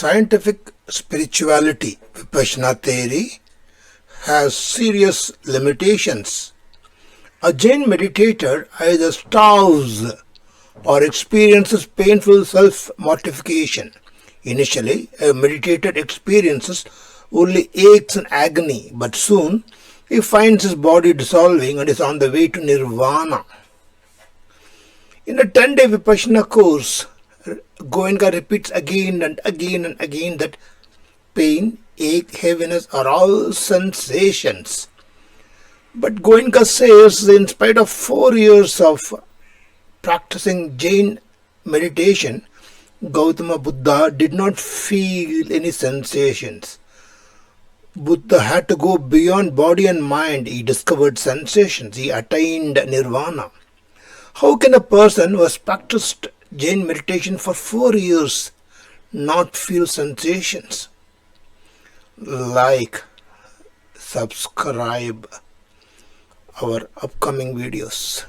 Scientific spirituality, Vipassana theory, has serious limitations. A Jain meditator either starves or experiences painful self-mortification. Initially, a meditator experiences only aches and agony, but soon he finds his body dissolving and is on the way to nirvana. In a 10-day Vipassana course, Goenka repeats again and again and again that pain, ache, heaviness are all sensations. But Goenka says in spite of 4 years of practicing Jain meditation, Gautama Buddha did not feel any sensations. Buddha had to go beyond body and mind. He discovered sensations. He attained nirvana. How can a person who has practiced Jain meditation for 4 years not feel sensations? Like, subscribe our upcoming videos.